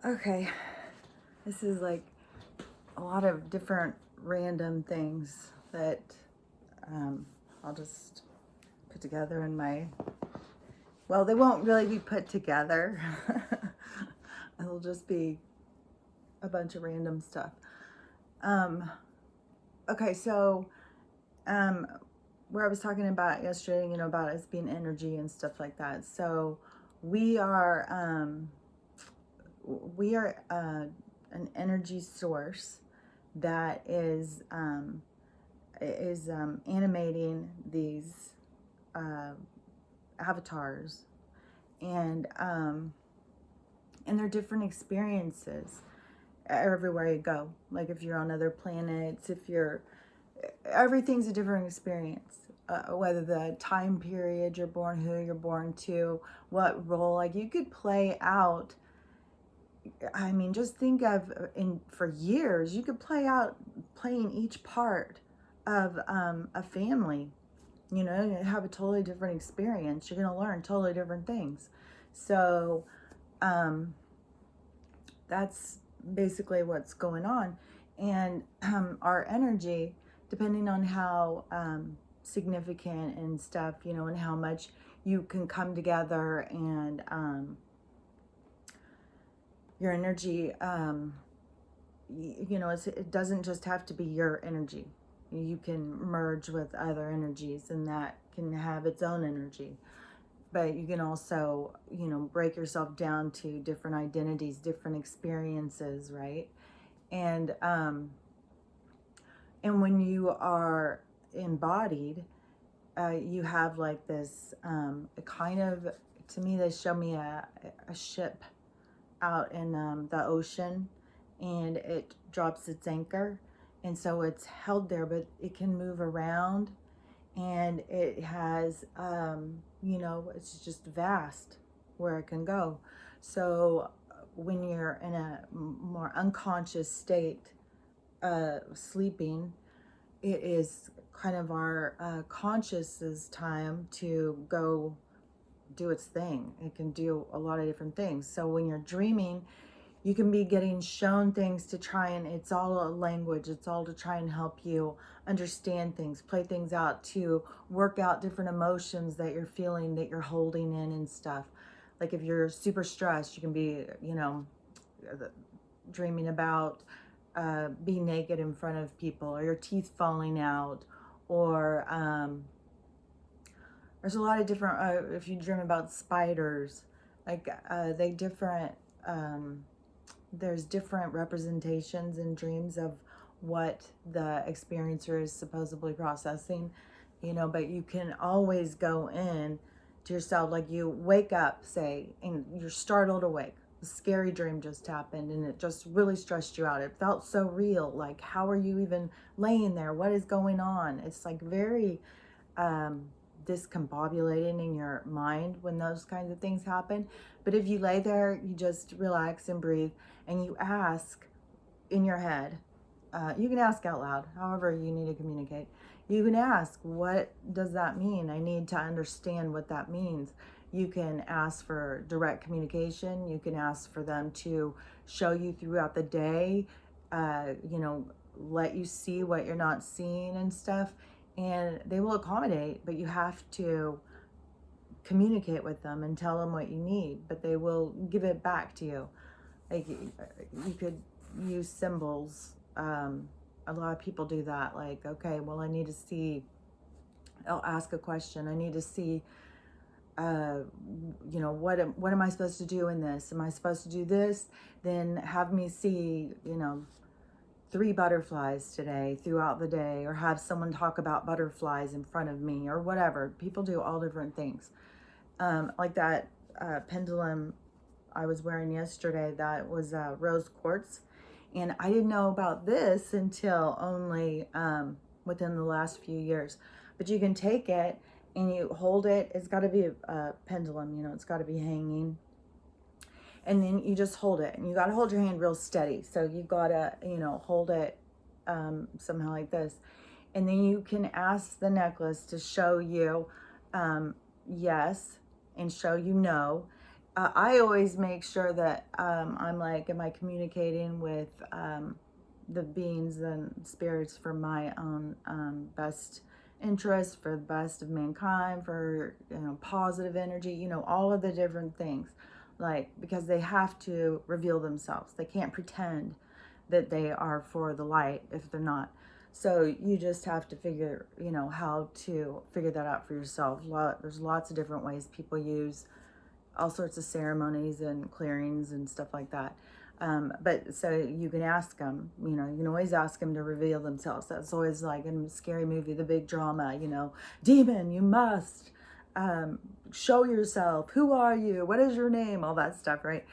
Okay, this is like a lot of different random things that I'll just put together in my, well, they won't really be put together. It'll just be a bunch of random stuff. Okay, so where I was talking about yesterday, about us being energy and stuff like that. So we are an energy source that is animating these avatars, and they're different experiences everywhere you go. Like if you're on other planets, everything's a different experience. Whether the time period you're born, who you're born to, what role, like you could play out. I mean, just think of for years, you could play out playing each part of a family, and have a totally different experience. You're going to learn totally different things. So that's basically what's going on. And our energy, depending on how significant and stuff, and how much you can come together and your energy, it doesn't just have to be your energy. You can merge with other energies, and that can have its own energy. But you can also, break yourself down to different identities, different experiences, right? And when you are embodied, you have like this kind of, to me, they show me a ship out in the ocean, and it drops its anchor, and so it's held there, but it can move around, and it has it's just vast where it can go. So when you're in a more unconscious state, sleeping, it is kind of our conscious's time to go do its thing. It can do a lot of different things. So when you're dreaming, you can be getting shown things to try, and it's all a language. It's all to try and help you understand things, play things out, to work out different emotions that you're feeling, that you're holding in and stuff. Like if you're super stressed, you can be, dreaming about being naked in front of people, or your teeth falling out, or there's a lot of different, if you dream about spiders, like there's different representations in dreams of what the experiencer is supposedly processing, but you can always go in to yourself. Like you wake up, say, and you're startled awake. A scary dream just happened, and it just really stressed you out. It felt so real. Like, how are you even laying there? What is going on? It's like very discombobulating in your mind when those kinds of things happen. But if you lay there, you just relax and breathe, and you ask in your head. You can ask out loud, however you need to communicate. You can ask, what does that mean? I need to understand what that means. You can ask for direct communication. You can ask for them to show you throughout the day, let you see what you're not seeing and stuff. And they will accommodate, but you have to communicate with them and tell them what you need, but they will give it back to you. Like you could use symbols. A lot of people do that. Like, okay, well, I need to see, I'll ask a question. I need to see, what am I supposed to do in this? Am I supposed to do this? Then have me see, 3 butterflies today throughout the day, or have someone talk about butterflies in front of me, or whatever. People do all different things. Like that pendulum I was wearing yesterday, that was rose quartz. And I didn't know about this until only within the last few years. But you can take it and you hold it. It's got to be a pendulum, it's got to be hanging. And then you just hold it, and you got to hold your hand real steady. So you got to, hold it somehow like this. And then you can ask the necklace to show you yes and show you no. I always make sure that I'm like, am I communicating with the beings and spirits for my own best interest, for the best of mankind, for, you know, positive energy, you know, all of the different things. Like, because they have to reveal themselves. They can't pretend that they are for the light if they're not. So you just have to figure, you know, how to figure that out for yourself. There's lots of different ways people use all sorts of ceremonies and clearings and stuff like that. But so you can ask them, you know, you can always ask them to reveal themselves. That's always like in a scary movie, the big drama, you know, demon, you must show yourself. Who are you? What is your name? All that stuff, right?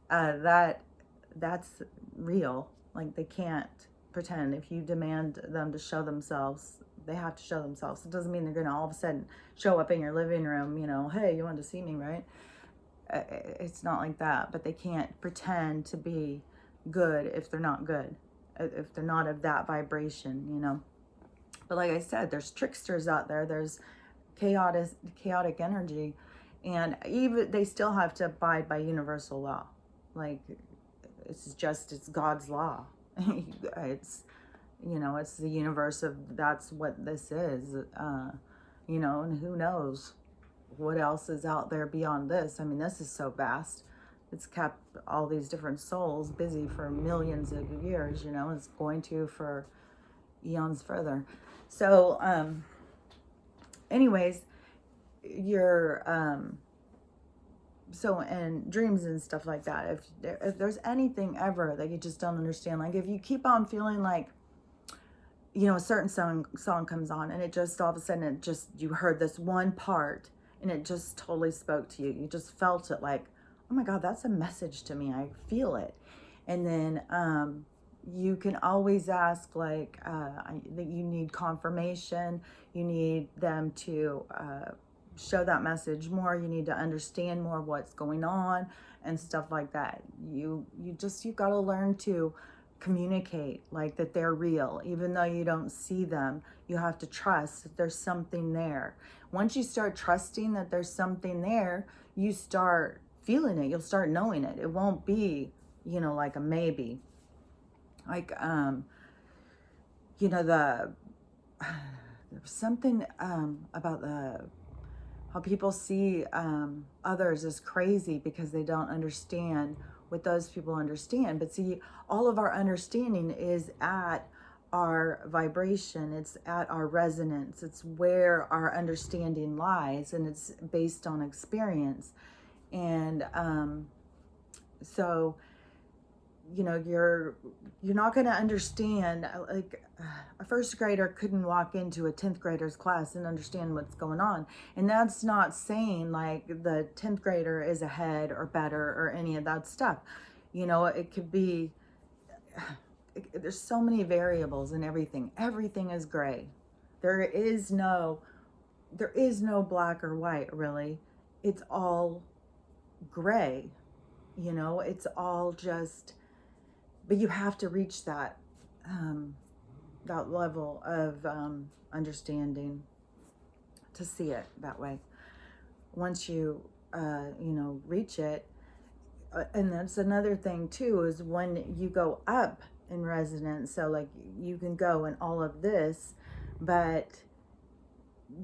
That's real. Like, they can't pretend. If you demand them to show themselves, they have to show themselves. It doesn't mean they're going to all of a sudden show up in your living room, you know, hey, you want to see me, right? It's not like that. But they can't pretend to be good if they're not good, if they're not of that vibration, you know. But like I said, there's tricksters out there. There's chaotic energy, and even they still have to abide by universal law. Like, it's God's law. It's, you know, it's the universe of, that's what this is, you know. And who knows what else is out there beyond this. I mean, this is so vast. It's kept all these different souls busy for millions of years, you know. It's going to for eons further. So anyways, your so, and dreams and stuff like that, if there's anything ever that you just don't understand, like if you keep on feeling like, you know, a certain song comes on, and it just all of a sudden, it just, you heard this one part and it just totally spoke to you. You just felt it, like, oh my God, that's a message to me. I feel it. And then you can always ask, like, that you need confirmation. You need them to show that message more. You need to understand more what's going on and stuff like that. You got to learn to communicate, like, that they're real. Even though you don't see them, you have to trust that there's something there. Once you start trusting that there's something there, you start feeling it. You'll start knowing it. It won't be, you know, like a maybe. Like, you know, there's something about how people see others as crazy because they don't understand what those people understand. But see, all of our understanding is at our vibration. It's at our resonance. It's where our understanding lies, and it's based on experience. And so, you know, you're not going to understand, like, a first grader couldn't walk into a 10th grader's class and understand what's going on. And that's not saying like the 10th grader is ahead or better or any of that stuff. You know, it could be, there's so many variables in everything. Everything is gray. There is no black or white, really. It's all gray. You know, it's all just, but you have to reach that that level of understanding to see it that way. Once you you know, reach it, and that's another thing too, is when you go up in resonance. So like, you can go in all of this, but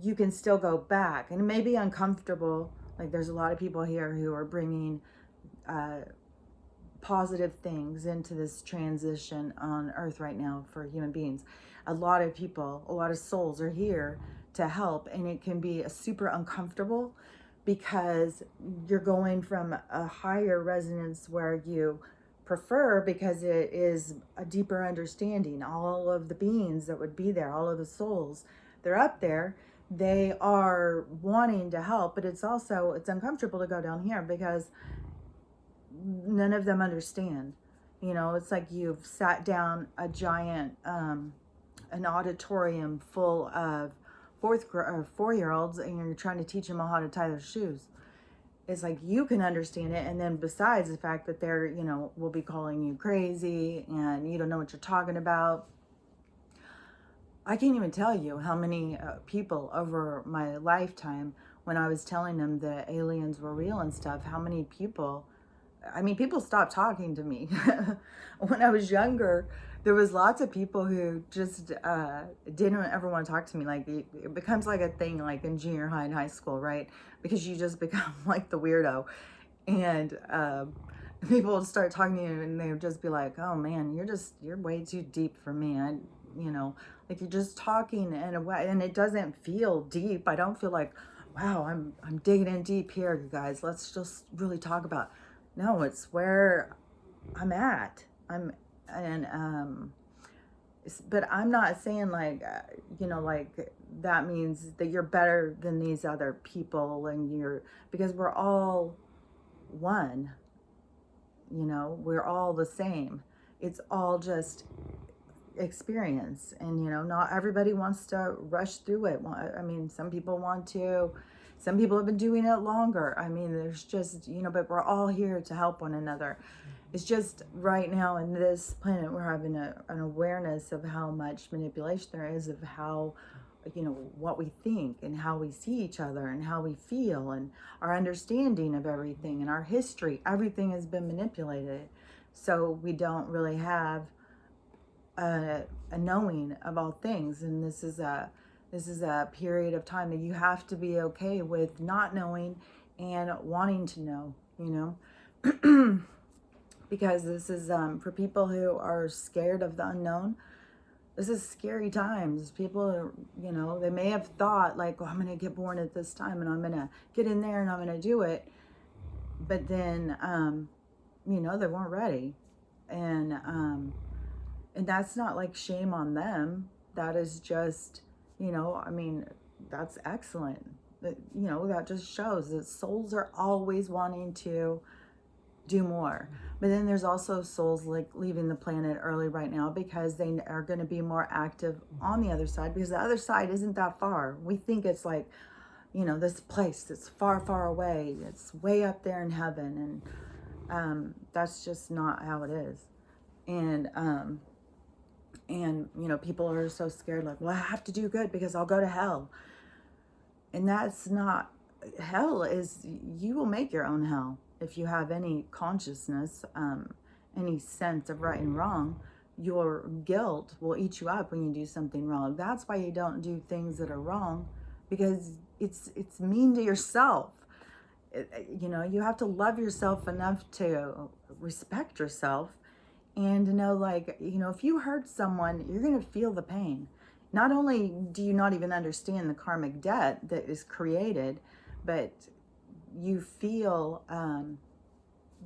you can still go back, and it may be uncomfortable. Like, there's a lot of people here who are bringing positive things into this transition on earth right now for human beings. A lot of people, a lot of souls are here to help, and it can be super uncomfortable because you're going from a higher resonance where you prefer, because it is a deeper understanding. All of the beings that would be there, all of the souls, they're up there. They are wanting to help, but it's uncomfortable to go down here because none of them understand. You know, it's like you've sat down a giant an auditorium full of 4-year-olds, and you're trying to teach them all how to tie their shoes. It's like, you can understand it, and then besides the fact that they're, you know, will be calling you crazy and you don't know what you're talking about. I can't even tell you how many people over my lifetime when I was telling them that aliens were real and stuff, how many people, I mean, people stopped talking to me. When I was younger, there was lots of people who just didn't ever want to talk to me. Like it becomes like a thing, like in junior high and high school, right? Because you just become like the weirdo, and people would start talking to you, and they would just be like, "Oh man, you're way too deep for me." You know, like you're just talking in a way, and it doesn't feel deep. I don't feel like, wow, I'm digging in deep here, you guys. Let's just really talk about. No, it's where I'm at. But I'm not saying like, like that means that you're better than these other people, and because we're all one, we're all the same. It's all just experience, and not everybody wants to rush through it. I mean, some people want to, some people have been doing it longer. I mean, there's just, but we're all here to help one another. It's just right now in this planet, we're having an awareness of how much manipulation there is, of how, what we think and how we see each other and how we feel and our understanding of everything and our history. Everything has been manipulated. So we don't really have a knowing of all things. And this is a period of time that you have to be okay with not knowing and wanting to know, because this is for people who are scared of the unknown. This is scary times. People are, they may have thought like, oh, I'm going to get born at this time and I'm going to get in there and I'm going to do it. But then, they weren't ready. And that's not like shame on them. That is just, that's excellent. That just shows that souls are always wanting to do more. But then there's also souls like leaving the planet early right now because they are going to be more active on the other side, because the other side isn't that far. We think it's like, this place that's far, far away. It's way up there in heaven. And that's just not how it is. And people are so scared, like, well, I have to do good because I'll go to hell. And that's not, hell is, you will make your own hell. If you have any consciousness, any sense of right and wrong, your guilt will eat you up when you do something wrong. That's why you don't do things that are wrong, because it's mean to yourself. You have to love yourself enough to respect yourself and to know, like, if you hurt someone, you're going to feel the pain. Not only do you not even understand the karmic debt that is created, but you feel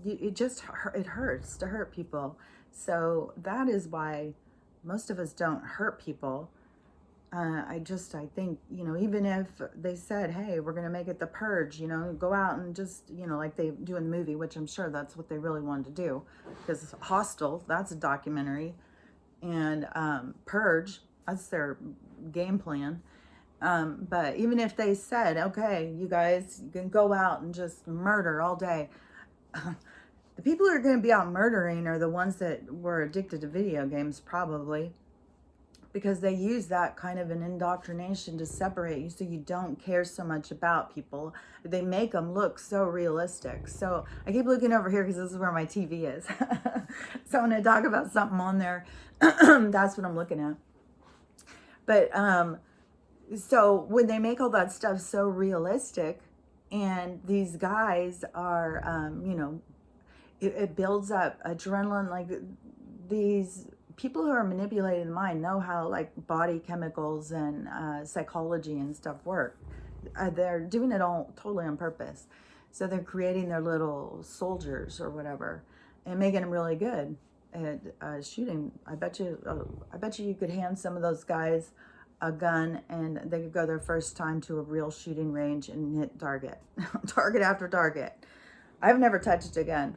it hurts to hurt people. So that is why most of us don't hurt people. I think, even if they said, hey, we're going to make it the purge, go out and just, like they do in the movie, which I'm sure that's what they really wanted to do, because Hostel, that's a documentary, and Purge, that's their game plan. But even if they said, okay, you guys, you can go out and just murder all day, the people who are going to be out murdering are the ones that were addicted to video games, probably, because they use that kind of an indoctrination to separate you so you don't care so much about people. They make them look so realistic. So I keep looking over here because this is where my TV is. So when I talk about something on there, that's what I'm looking at. But so when they make all that stuff so realistic, and these guys are, it builds up adrenaline. Like, these people who are manipulating the mind know how, like, body chemicals and psychology and stuff work. They're doing it all totally on purpose. So they're creating their little soldiers or whatever and making them really good at shooting. I bet you could hand some of those guys a gun and they could go their first time to a real shooting range and hit target after target. I've never touched a gun.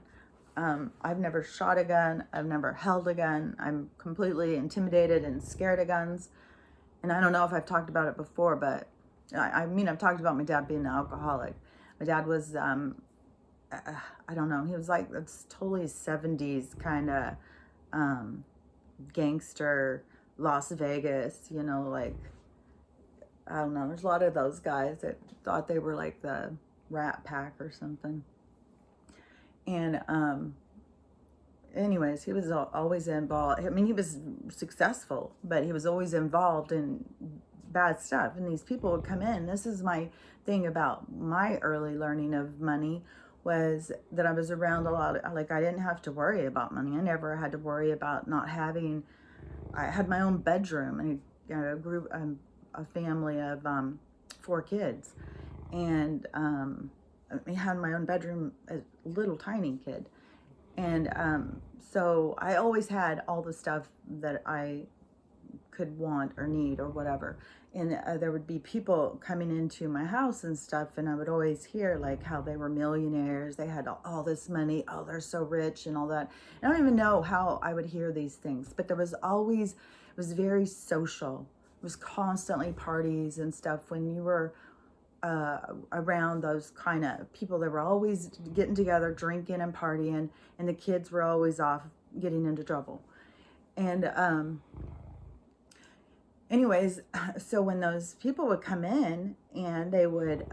I've never shot a gun. I've never held a gun. I'm completely intimidated and scared of guns. And I don't know if I've talked about it before, but I've talked about my dad being an alcoholic. My dad was, I don't know, he was like, it's totally 70s kind of gangster, Las Vegas, like I don't know. There's a lot of those guys that thought they were like the Rat Pack or something. And anyways, he was always involved. I mean, he was successful, but he was always involved in bad stuff. And these people would come in. This is my thing about my early learning of money, was that I was around a lot. Like, I didn't have to worry about money. I never had to worry about not having. I had my own bedroom, and a group, a family of 4 kids, and I had my own bedroom, a little tiny kid. And so I always had all the stuff that I could want or need or whatever. And there would be people coming into my house and stuff, and I would always hear like how they were millionaires, they had all this money, oh, they're so rich and all that. And I don't even know how I would hear these things, but there was always, it was very social. It was constantly parties and stuff when you were around those kind of people. They were always getting together, drinking and partying, and the kids were always off getting into trouble. And anyways, so when those people would come in, and they would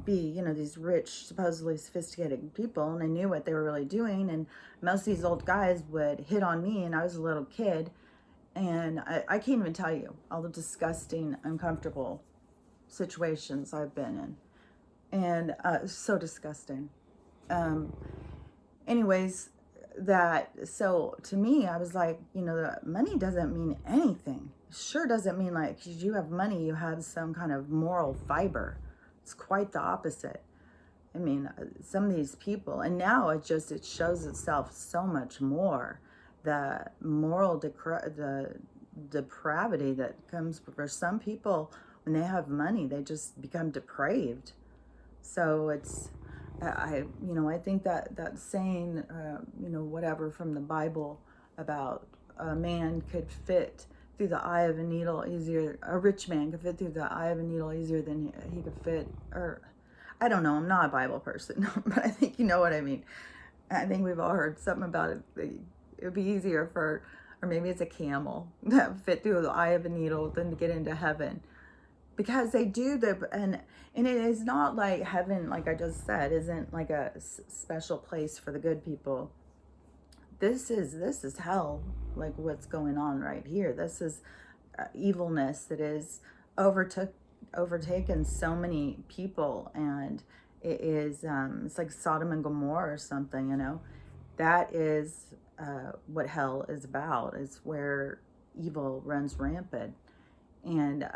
be, these rich, supposedly sophisticated people, and they knew what they were really doing, and most of these old guys would hit on me, and I was a little kid, and I can't even tell you all the disgusting, uncomfortable situations I've been in, and so disgusting. Anyways, so to me, I was like, the money doesn't mean anything. Sure doesn't mean like, because you have money, you have some kind of moral fiber. It's quite the opposite. I mean, some of these people, and now it shows itself so much more. The moral the depravity that comes for some people when they have money, they just become depraved. So it's, I think that saying, whatever from the Bible about a man could fit through the eye of a needle easier, a rich man could fit through the eye of a needle easier than he could fit, or I don't know, I'm not a Bible person, but I think you know what I mean. I think we've all heard something about it. It would be easier or maybe it's a camel, to fit through the eye of a needle than to get into heaven. Because they do and it is not like heaven, like I just said, isn't like a special place for the good people. This is hell, like what's going on right here. This is evilness that is overtaken so many people, and it is it's like Sodom and Gomorrah or something. That is what hell is about, is where evil runs rampant. And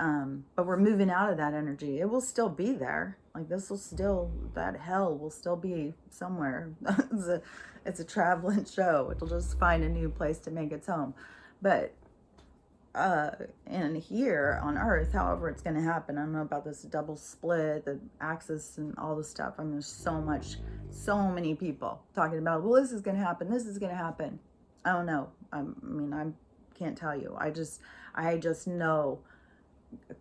but we're moving out of that energy. It will still be there. Like that hell will still be somewhere. It's a traveling show. It'll just find a new place to make its home. But and here on Earth, however it's going to happen, I don't know about this double split, the axis and all this stuff. I mean, there's so many people talking about, well, this is going to happen, this is going to happen. I don't know. I can't tell you. I just know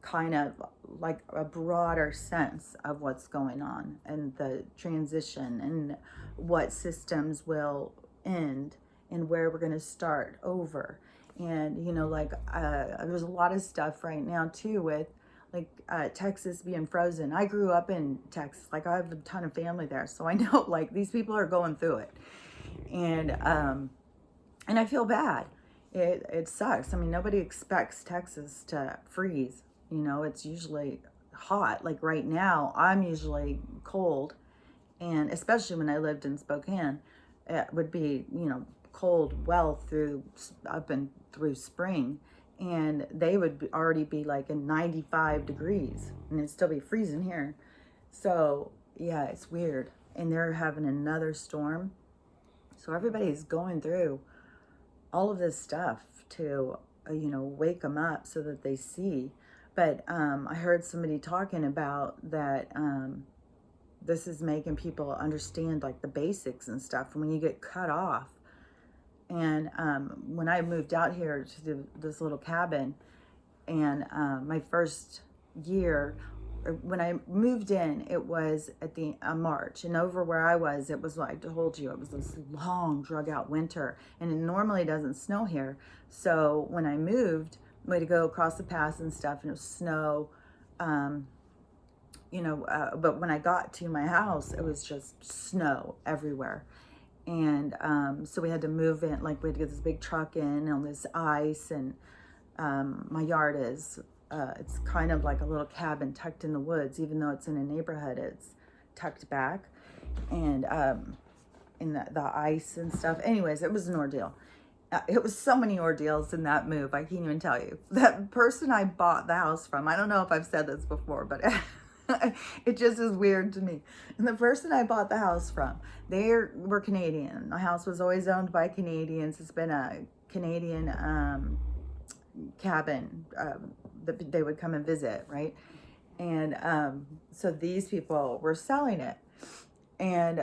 kind of like a broader sense of what's going on, and the transition, and what systems will end, and where we're going to start over. And there's a lot of stuff right now too with like Texas being frozen. I grew up in Texas, like I have a ton of family there, so I know like these people are going through it, and I feel bad. It sucks. I mean, nobody expects Texas to freeze. It's usually hot. Like right now, I'm usually cold, and especially when I lived in Spokane, it would be, cold well up and through spring, and they would already be like in 95 degrees, and it'd still be freezing here. So yeah, it's weird. And they're having another storm. So everybody's going through all of this stuff to, wake them up so that they see. But I heard somebody talking about that this is making people understand like the basics and stuff. And when you get cut off, and when I moved out here to this little cabin, and my first year, when I moved in, it was at the March, and over where I was, it was like I told you, it was this long, drug out winter, and it normally doesn't snow here. So when I moved, we had to go across the pass and stuff, and it was snow but when I got to my house, it was just snow everywhere. And so we had to move in, like we had to get this big truck in on this ice. And my yard is, it's kind of like a little cabin tucked in the woods, even though it's in a neighborhood, it's tucked back. And in the ice and stuff. Anyways, it was an ordeal. It was so many ordeals in that move. I can't even tell you. That person I bought the house from, I don't know if I've said this before, but it just is weird to me. And the person I bought the house from, they were Canadian. My house was always owned by Canadians. It's been a Canadian cabin that they would come and visit, right? And so these people were selling it. And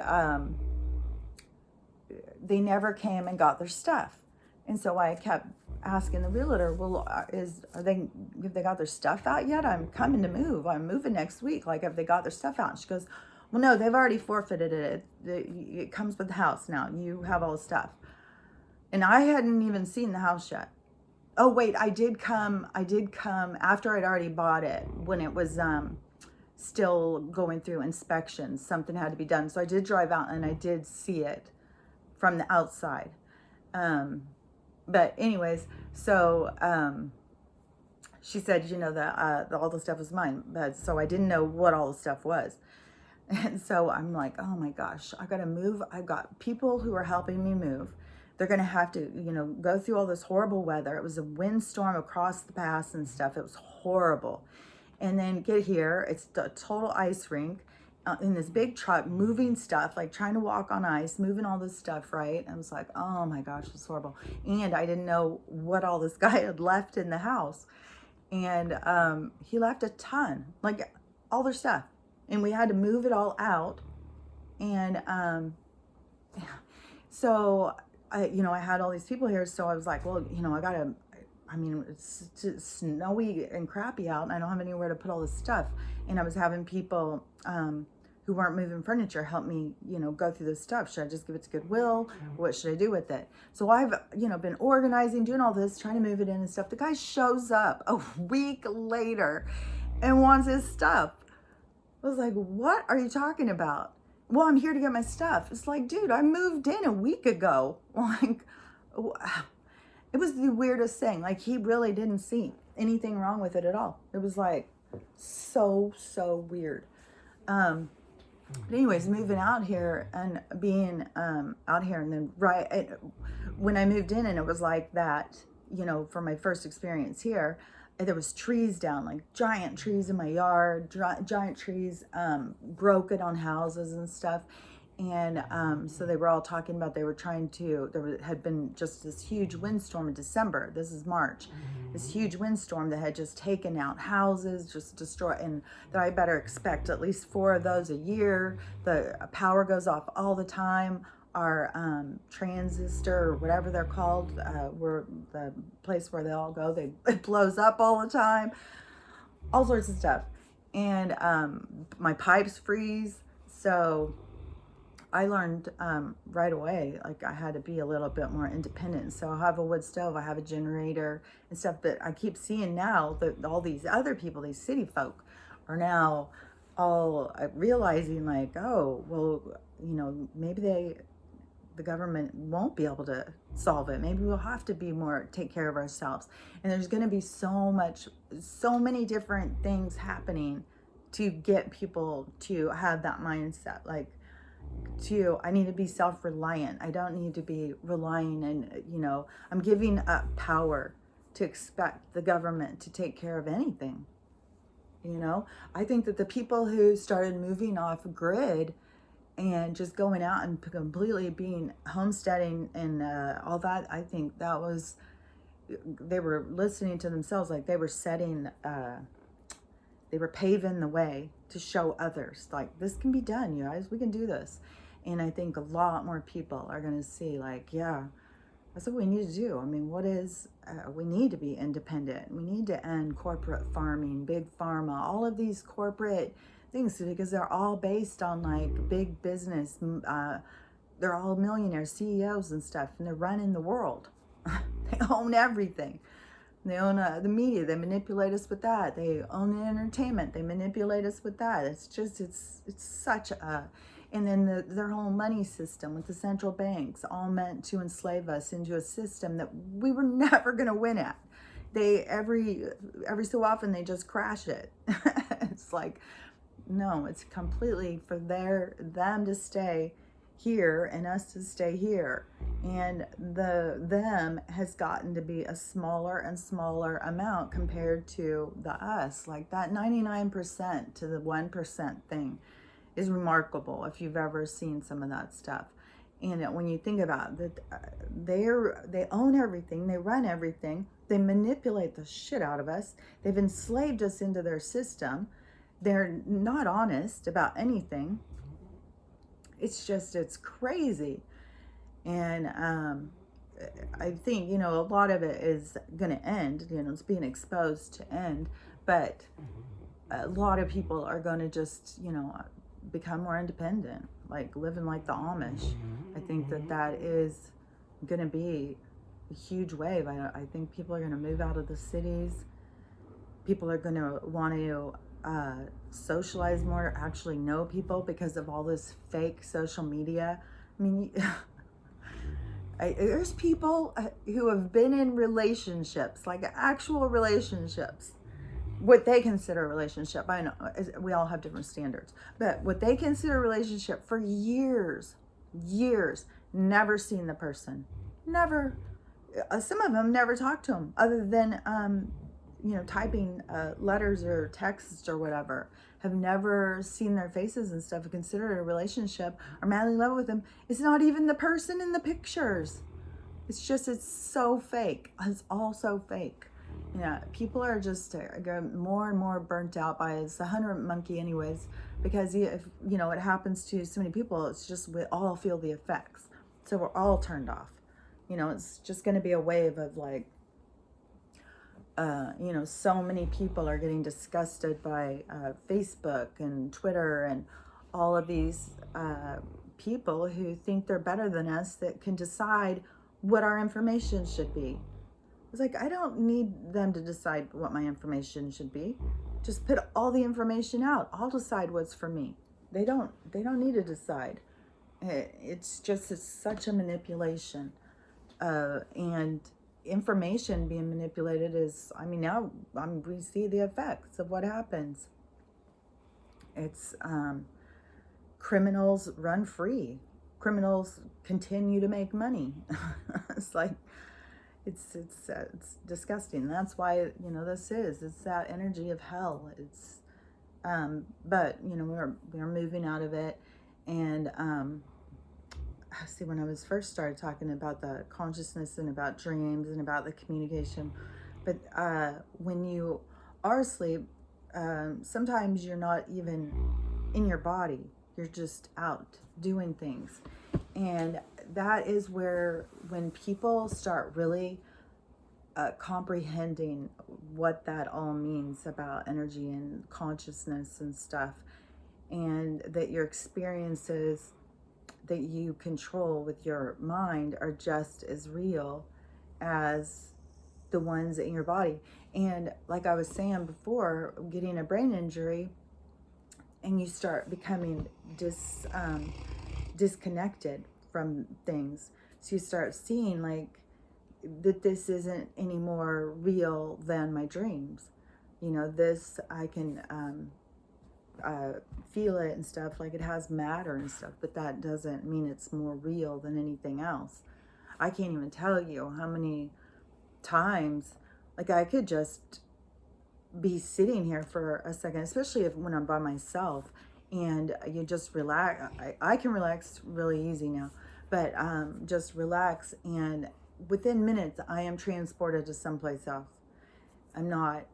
they never came and got their stuff. And so I kept asking the realtor, well, have they got their stuff out yet? I'm coming to move. I'm moving next week. Like, have they got their stuff out? And she goes, well, no, they've already forfeited it. It comes with the house now. You have all the stuff. And I hadn't even seen the house yet. Oh, wait, I did come after I'd already bought it, when it was still going through inspections. Something had to be done. So I did drive out and I did see it from the outside. But anyways, so she said, that all the stuff was mine. But so I didn't know what all the stuff was. And so I'm like, oh my gosh, I got to move. I've got people who are helping me move. They're going to have to, go through all this horrible weather. It was a windstorm across the pass and stuff. It was horrible. And then get here, it's a total ice rink. In this big truck, moving stuff, like trying to walk on ice, moving all this stuff, right? I was like, oh my gosh, it's horrible. And I didn't know what all this guy had left in the house. And he left a ton, like all their stuff. And we had to move it all out. And so, I had all these people here. So I was like, well, it's snowy and crappy out, and I don't have anywhere to put all this stuff. And I was having people who weren't moving furniture help me, go through this stuff. Should I just give it to Goodwill? What should I do with it? So I've, been organizing, doing all this, trying to move it in and stuff. The guy shows up a week later and wants his stuff. I was like, what are you talking about? Well, I'm here to get my stuff. It's like, dude, I moved in a week ago. Like, it was the weirdest thing. Like, he really didn't see anything wrong with it at all. It was like so weird. But anyways, moving out here and being out here, and then when I moved in, and it was like that, for my first experience here, there was trees down, like giant trees in my yard, giant trees broken on houses and stuff. And so they were all talking about, there had been just this huge windstorm in December. This is March. This huge windstorm that had just taken out houses, just destroyed, and that I better expect at least 4 of those a year. The power goes off all the time. Our transistor, or whatever they're called, where the place where they all go, it blows up all the time. All sorts of stuff. And my pipes freeze. So I learned right away, like, I had to be a little bit more independent. So I have a wood stove, I have a generator and stuff. But I keep seeing now that all these other people, these city folk, are now all realizing, like, oh, well, maybe the government won't be able to solve it. Maybe we'll have to take care of ourselves. And there's going to be so many different things happening to get people to have that mindset. Like, I need to be self-reliant. I don't need to be relying, and I'm giving up power to expect the government to take care of anything. I think that the people who started moving off grid and just going out and completely being homesteading and all that, I think that was, they were listening to themselves, like they were they were paving the way to show others, like, this can be done, you guys, we can do this. And I think a lot more people are going to see, like, yeah, that's what we need to do. I mean, we need to be independent. We need to end corporate farming, big pharma, all of these corporate things, because they're all based on, like, big business. They're all millionaires, CEOs and stuff, and they're running the world. They own everything. They own the media. They manipulate us with that. They own the entertainment. They manipulate us with that. It's just, it's such a, and then their whole money system with the central banks, all meant to enslave us into a system that we were never going to win at. They, every so often, they just crash it. It's like, no, it's completely for them to stay here and us to stay here, and the them has gotten to be a smaller and smaller amount compared to the us. Like that 99% to the 1% thing is remarkable if you've ever seen some of that stuff. And when you think about that, they own everything, they run everything, they manipulate the shit out of us, they've enslaved us into their system, they're not honest about anything. It's just, it's crazy. And I think, a lot of it is going to end, it's being exposed to end, but a lot of people are going to just, become more independent, like living like the Amish. I think that is going to be a huge wave. I think people are going to move out of the cities. People are going to want to socialize more, actually know people, because of all this fake social media. I mean, there's people who have been in relationships, like actual relationships, what they consider a relationship. I know we all have different standards, but what they consider a relationship for years, never seen the person, never. Some of them never talked to them other than typing letters or texts or whatever, have never seen their faces and stuff, considered a relationship or madly in love with them. It's not even the person in the pictures. It's just, it's so fake. It's all so fake. People are just more and more burnt out by it. It's the 100 monkey anyways, because if, it happens to so many people, it's just, we all feel the effects. So we're all turned off. It's just going to be a wave of like, so many people are getting disgusted by Facebook and Twitter and all of these people who think they're better than us, that can decide what our information should be. It's like, I don't need them to decide what my information should be. Just put all the information out. I'll decide what's for me. They don't need to decide. It's just, it's such a manipulation. And information being manipulated is, now we see the effects of what happens. It's criminals run free. Criminals continue to make money. It's like, it's disgusting. That's why, it's that energy of hell. It's but we're moving out of it. And see, when I was first started talking about the consciousness and about dreams and about the communication, but when you are asleep, sometimes you're not even in your body. You're just out doing things. And that is where, when people start really comprehending what that all means about energy and consciousness and stuff, and that your experiences that you control with your mind are just as real as the ones in your body. And like I was saying before, getting a brain injury, and you start becoming disconnected from things. So you start seeing like that this isn't any more real than my dreams. This, I can feel it and stuff, like it has matter and stuff, but that doesn't mean it's more real than anything else. I can't even tell you how many times, like, I could just be sitting here for a second, especially when I'm by myself, and you just relax. I can relax really easy now, but just relax, and within minutes I am transported to someplace else. I'm not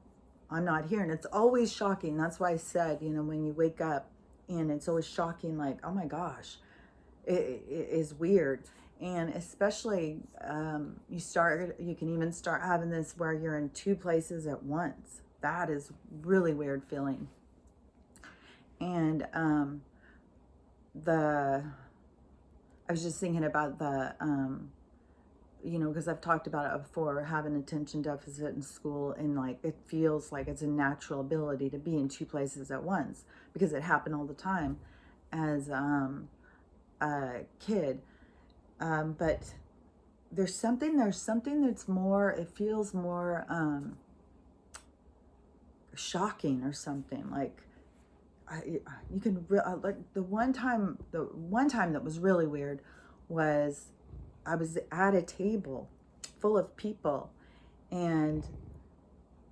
here. And it's always shocking. That's why I said, when you wake up and it's always shocking, like, oh my gosh, it is weird. And especially you can even start having this where you're in two places at once. That is really weird feeling. And I was just thinking about the you know, because I've talked about it before, having attention deficit in school, and like it feels like it's a natural ability to be in two places at once because it happened all the time as a kid. But there's something that's more, it feels more shocking or something. Like you can like the one time that was really weird was I was at a table full of people, and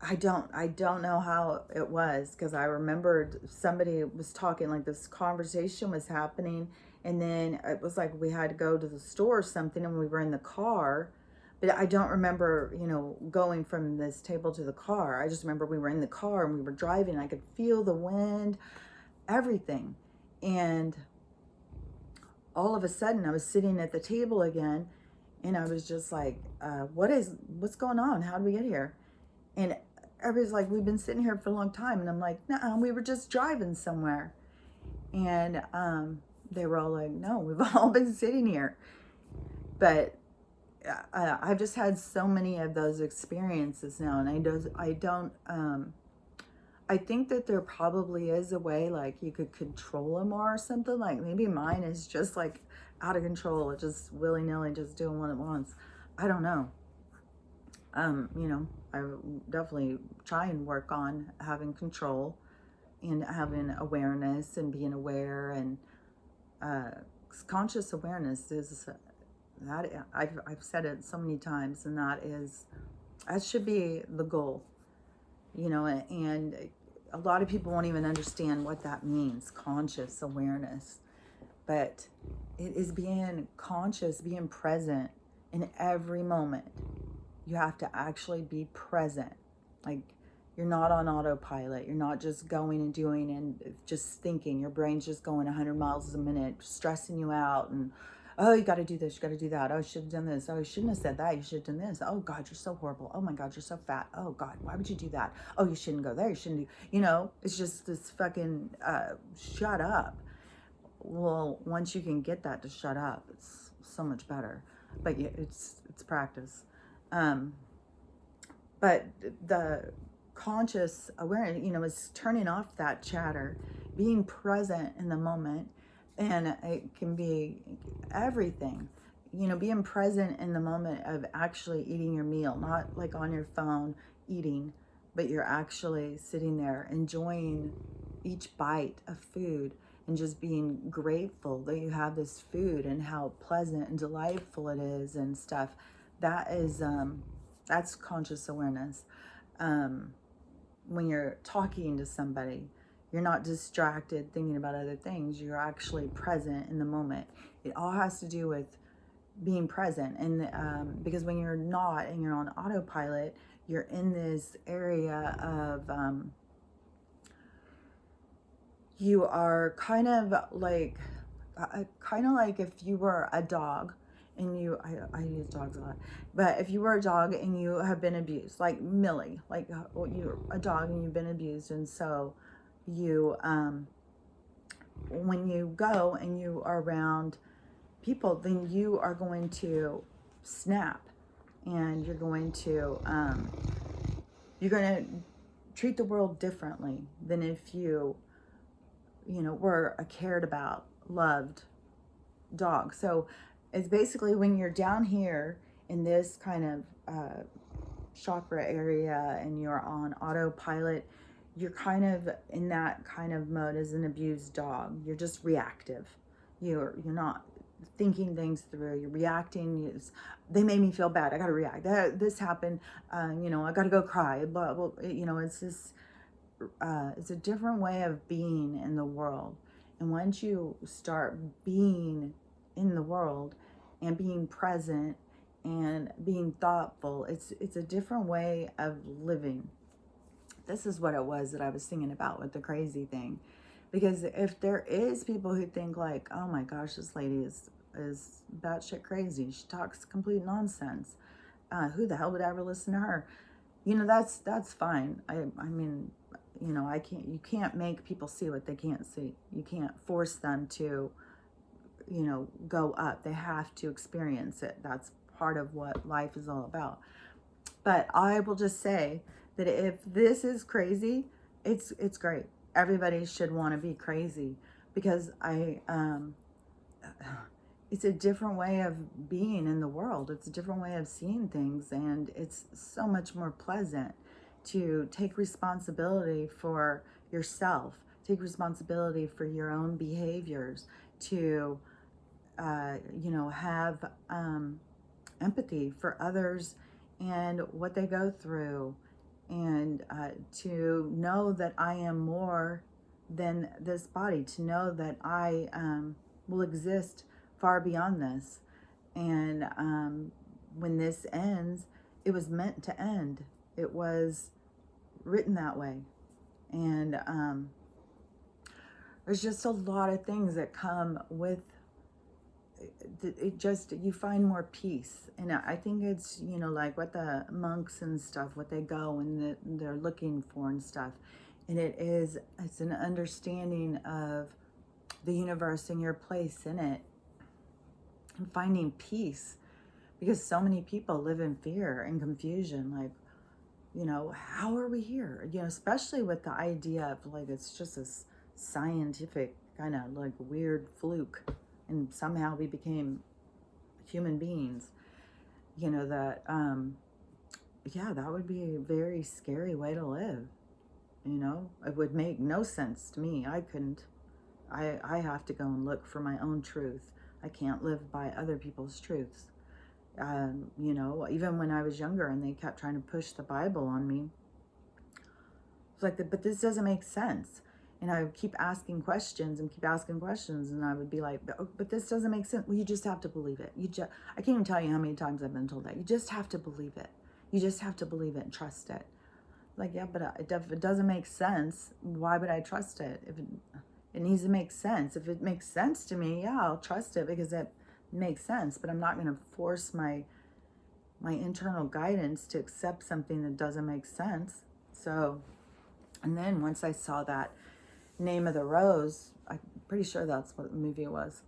I don't know how it was, because I remembered somebody was talking, like this conversation was happening, and then it was like we had to go to the store or something, and we were in the car. But I don't remember, you know, going from this table to the car. I just remember we were in the car and we were driving. I could feel the wind, everything. And all of a sudden I was sitting at the table again, and I was just like, what's going on? How did we get here? And everybody's like, we've been sitting here for a long time. And I'm like, no, we were just driving somewhere. And they were all like, no, we've all been sitting here. But I've just had so many of those experiences now, and I think that there probably is a way, like you could control them or something. Like maybe mine is just like out of control, it just willy-nilly just doing what it wants. I don't know. You know, I definitely try and work on having control and having awareness and being aware, and conscious awareness is that I've said it so many times, and that should be the goal, you know. And a lot of people won't even understand what that means, conscious awareness. But it is being conscious, being present in every moment. You have to actually be present. Like, you're not on autopilot. You're not just going and doing and just thinking. Your brain's just going 100 miles a minute, stressing you out. And, oh, you got to do this, you got to do that. Oh, you should have done this. Oh, you shouldn't have said that. You should have done this. Oh, God, you're so horrible. Oh, my God, you're so fat. Oh, God, why would you do that? Oh, you shouldn't go there. You shouldn't do, you know, it's just this fucking shut up. Well, once you can get that to shut up, it's so much better. But yeah, it's practice. But the conscious awareness, you know, is turning off that chatter, being present in the moment. And it can be everything, you know, being present in the moment of actually eating your meal, not like on your phone eating, but you're actually sitting there enjoying each bite of food and just being grateful that you have this food and how pleasant and delightful it is and stuff. That is, that's conscious awareness. When you're talking to somebody, you're not distracted thinking about other things. You're actually present in the moment. It all has to do with being present. And because when you're not and you're on autopilot, you're in this area of, you are kind of like if you were a dog and I use dogs a lot, but if you were a dog and you have been abused, like Millie, like you're a dog and you've been abused, and so you when you go and you are around people, then you are going to snap, and you're going to treat the world differently than if you know, were a cared about, loved dog. So it's basically when you're down here in this kind of chakra area and you're on autopilot, you're kind of in that kind of mode as an abused dog. You're just reactive. You're not thinking things through. You're reacting. They made me feel bad. I got to react. This happened. You know, I got to go cry. Well, you know, it's this. It's a different way of being in the world. And once you start being in the world and being present and being thoughtful, it's a different way of living. This is what it was that I was thinking about with the crazy thing. Because if there is people who think like, oh my gosh, this lady is batshit crazy, she talks complete nonsense, who the hell would ever listen to her? You know, that's fine. I mean, you know, you can't make people see what they can't see. You can't force them to, you know, go up. They have to experience it. That's part of what life is all about. But I will just say that if this is crazy, it's great. Everybody should want to be crazy, because it's a different way of being in the world. It's a different way of seeing things, and it's so much more pleasant to take responsibility for yourself, take responsibility for your own behaviors, to have empathy for others and what they go through, and to know that I am more than this body, to know that I will exist far beyond this. And when this ends, it was meant to end. It was written that way. And there's just a lot of things that come with it. Just, you find more peace. And I think it's, like what the monks and stuff, what they go and they're looking for and stuff. And it's an understanding of the universe and your place in it, and finding peace, because so many people live in fear and confusion. Like, how are we here? Especially with the idea of like, it's just a scientific kind of like weird fluke, and somehow we became human beings. That that would be a very scary way to live. It would make no sense to me. I couldn't. I have to go and look for my own truth. I can't live by other people's truths. Even when I was younger and they kept trying to push the Bible on me, it's like, but this doesn't make sense. And I would keep asking questions and I would be like, but this doesn't make sense. Well, you just have to believe it. I can't even tell you how many times I've been told that. You just have to believe it. You just have to believe it and trust it. Like, yeah, but if it doesn't make sense, why would I trust it? If it needs to make sense. If it makes sense to me, yeah, I'll trust it because it makes sense. But I'm not going to force my internal guidance to accept something that doesn't make sense. So, and then once I saw that Name of the Rose, I'm pretty sure that's what the movie was.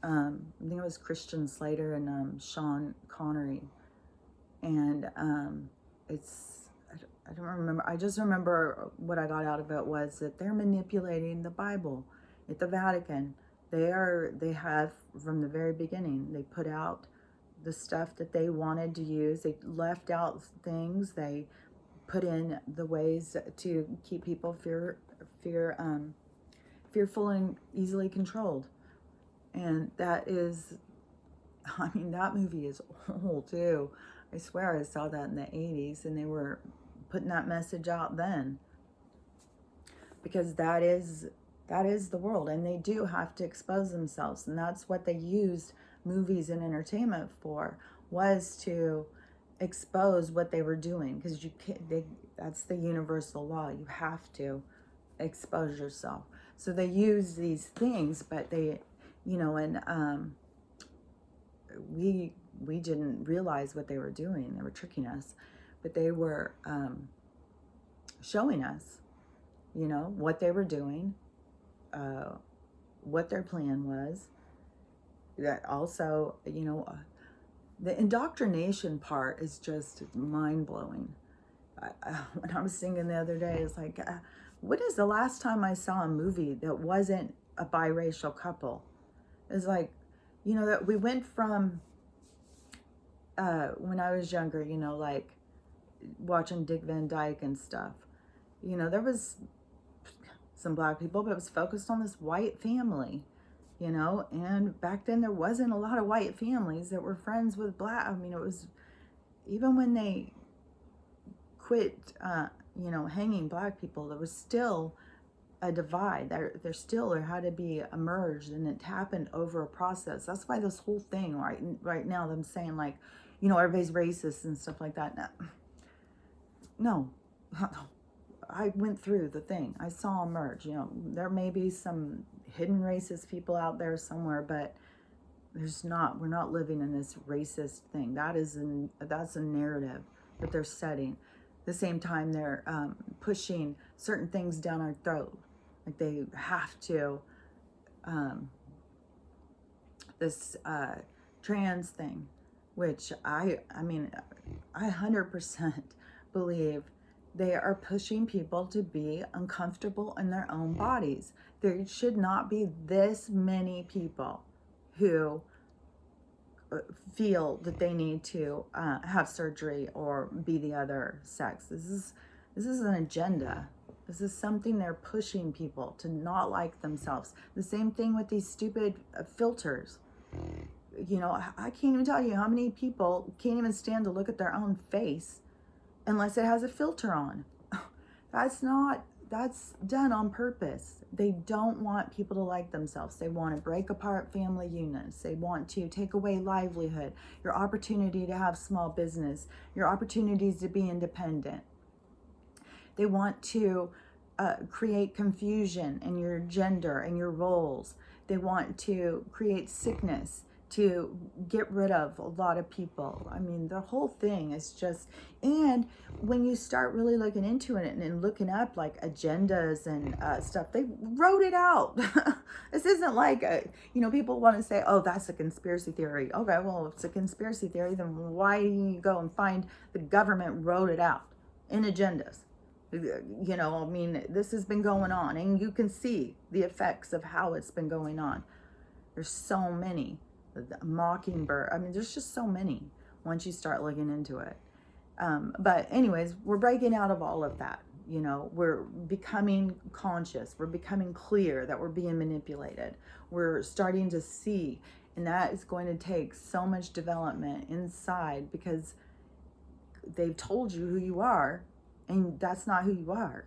I think it was Christian Slater and Sean Connery. And I don't remember. I just remember what I got out of it was that they're manipulating the Bible at the Vatican. They have from the very beginning. They put out the stuff that they wanted to use. They left out things. They put in the ways to keep people fearful and easily controlled. And that is, that movie is old too. I swear I saw that in the 80s, and they were putting that message out then, because that is the world, and they do have to expose themselves, and that's what they used movies and entertainment for, was to expose what they were doing, because that's the universal law. You have to expose yourself. So they use these things, but they, and we didn't realize what they were doing. They were tricking us, but they were showing us, what they were doing, what their plan was. That also, the indoctrination part is just mind-blowing. When I was singing the other day, it's like, when is the last time I saw a movie that wasn't a biracial couple? It's like, that we went from, when I was younger, like watching Dick Van Dyke and stuff, there was some black people, but it was focused on this white family, and back then there wasn't a lot of white families that were friends with black. It was, even when they quit, hanging black people, there was still a divide. There had to be a merge, and it happened over a process. That's why this whole thing right now, them saying like, everybody's racist and stuff like that. No. I went through the thing. I saw a merge. There may be some hidden racist people out there somewhere, but there's not. We're not living in this racist thing. That's a narrative that they're setting. At the same time, they're pushing certain things down our throat. Like they have to. This trans thing. which I mean, I 100% believe they are pushing people to be uncomfortable in their own bodies. There should not be this many people who feel that they need to have surgery or be the other sex. This is an agenda. This is something they're pushing people to not like themselves. The same thing with these stupid filters. You know, I can't even tell you how many people can't even stand to look at their own face unless it has a filter on. That's done on purpose. They don't want people to like themselves. They want to break apart family units. They want to take away livelihood, your opportunity to have small business, your opportunities to be independent. They want to create confusion in your gender and your roles. They want to create sickness, to get rid of a lot of people. I mean, the whole thing is just, and when you start really looking into it and looking up like agendas and stuff, they wrote it out. This isn't like, people want to say, oh, that's a conspiracy theory. Okay, well, if it's a conspiracy theory, then why do you go and find the government wrote it out in agendas? I mean, this has been going on, and you can see the effects of how it's been going on. There's so many. The Mockingbird. I mean, there's just so many once you start looking into it. But anyways, we're breaking out of all of that. We're becoming conscious. We're becoming clear that we're being manipulated. We're starting to see, and that is going to take so much development inside, because they've told you who you are, and that's not who you are.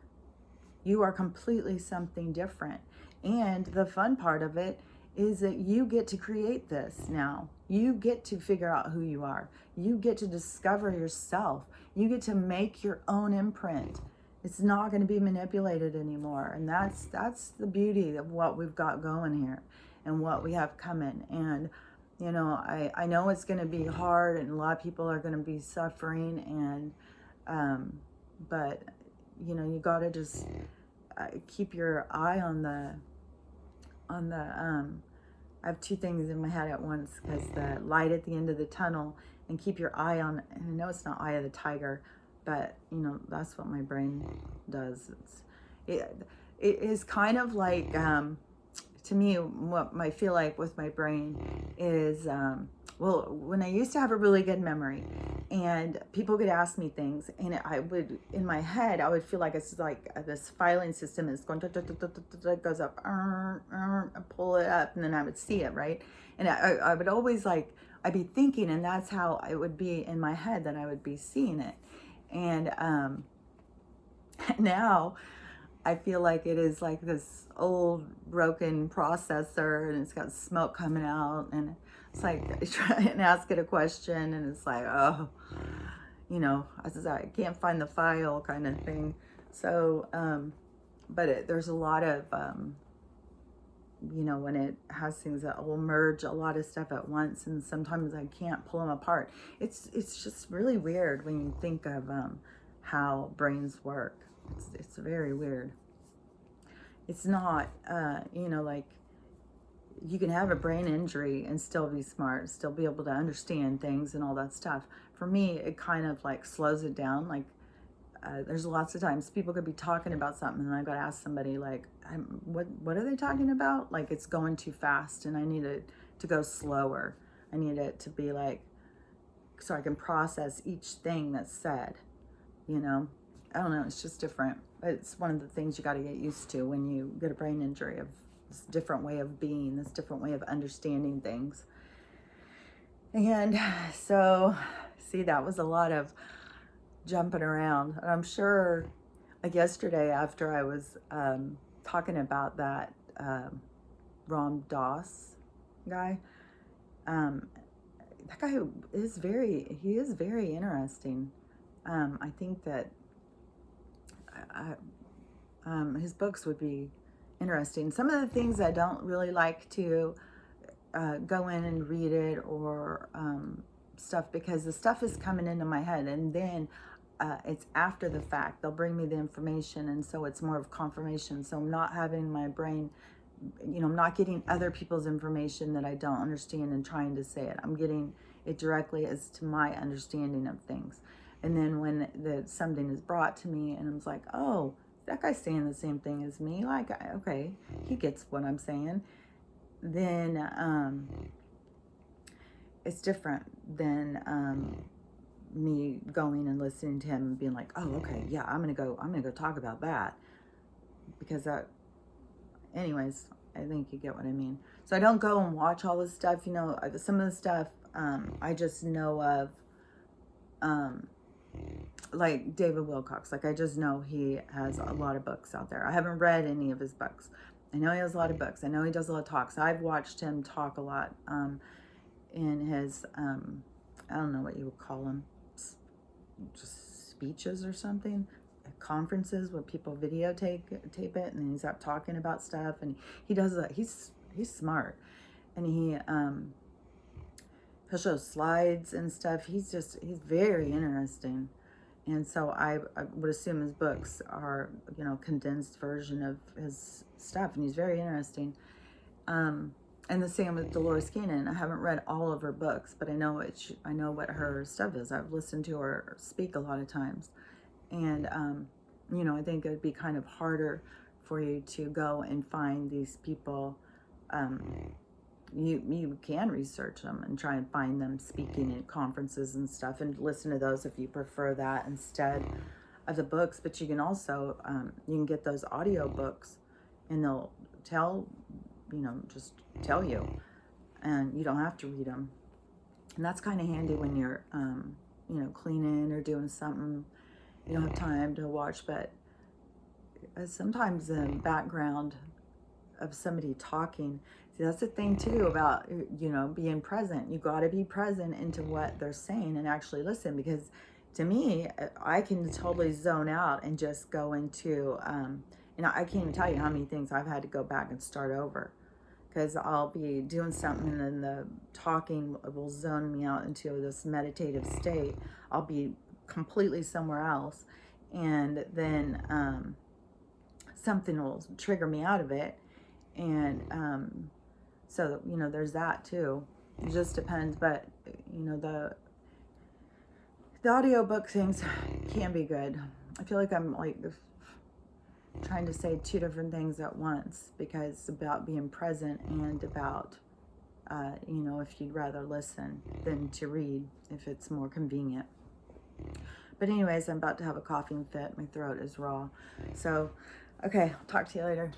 You are completely something different. And the fun part of it is that you get to create this now. You get to figure out who you are. You get to discover yourself. You get to make your own imprint. It's not going to be manipulated anymore. And that's the beauty of what we've got going here and what we have coming. And I know it's going to be hard, and a lot of people are going to be suffering, and but you got to just keep your eye on the I have two things in my head at once, because the light at the end of the tunnel, and keep your eye on, and I know it's not eye of the tiger, but that's what my brain does. It is kind of like, to me, what I feel like with my brain is, when I used to have a really good memory, and people could ask me things, and I would, in my head, I would feel like it's like this filing system is going, goes up, pull it up, and then I would see it, right? And I would always I'd be thinking, and that's how it would be in my head, that I would be seeing it. And now I feel like it is like this old broken processor, and it's got smoke coming out, and it's like I try and ask it a question, and it's like, oh, I can't find the file, kind of thing. So, but there's a lot of, when it has things that will merge a lot of stuff at once, and sometimes I can't pull them apart. It's just really weird when you think of how brains work. It's very weird. It's not, like, you can have a brain injury and still be smart, still be able to understand things and all that stuff. For me, it kind of like slows it down. Like, there's lots of times people could be talking about something, and I got to ask somebody, like, what are they talking about? Like, it's going too fast, and I need it to go slower. I need it to be like, so I can process each thing that's said. I don't know. It's just different. It's one of the things you got to get used to when you get a brain injury, of this different way of being, this different way of understanding things. And so, see, that was a lot of jumping around. And I'm sure, like yesterday, after I was talking about that Ram Dass guy, that guy is very interesting. I think that his books would be interesting. Some of the things I don't really like to go in and read it or stuff, because the stuff is coming into my head, and then it's after the fact. They'll bring me the information, and so it's more of confirmation. So I'm not having my brain, I'm not getting other people's information that I don't understand and trying to say it. I'm getting it directly is to my understanding of things. And then when something is brought to me and I'm like, oh, that guy's saying the same thing as me, like, okay, he gets what I'm saying, then it's different than me going and listening to him and being like, oh, okay, yeah, I'm gonna go talk about that, because that, anyways, I think you get what I mean. So I don't go and watch all this stuff, some of the stuff I just know of, like David Wilcox. Like, I just know he has a lot of books out there. I haven't read any of his books. I know he has a lot of books. I know he does a lot of talks. I've watched him talk a lot in his, I don't know what you would call them, just speeches or something, conferences where people videotape it, and then he's out talking about stuff, and he does that. He's smart, and he'll show slides and stuff. He's very interesting. And so I would assume his books are, condensed version of his stuff, and he's very interesting. And the same with Dolores Cannon. I haven't read all of her books, but I know what her stuff is. I've listened to her speak a lot of times, and I think it would be kind of harder for you to go and find these people. You can research them and try and find them speaking at conferences and stuff, and listen to those if you prefer that instead of the books. But you can also you can get those audio books, and they'll just tell you, and you don't have to read them. And that's kind of handy when you're cleaning or doing something you don't have time to watch. But sometimes the background of somebody talking, see, that's the thing too about being present. You got to be present into what they're saying and actually listen, because to me, I can totally zone out and just go into I can't even tell you how many things I've had to go back and start over, because I'll be doing something and then the talking will zone me out into this meditative state. I'll be completely somewhere else, and then something will trigger me out of it. And so there's that too. It just depends. But the audiobook things can be good. I feel like I'm like trying to say two different things at once, because it's about being present and about if you'd rather listen than to read, if it's more convenient. But anyways, I'm about to have a coughing fit. My throat is raw. So okay, I'll talk to you later.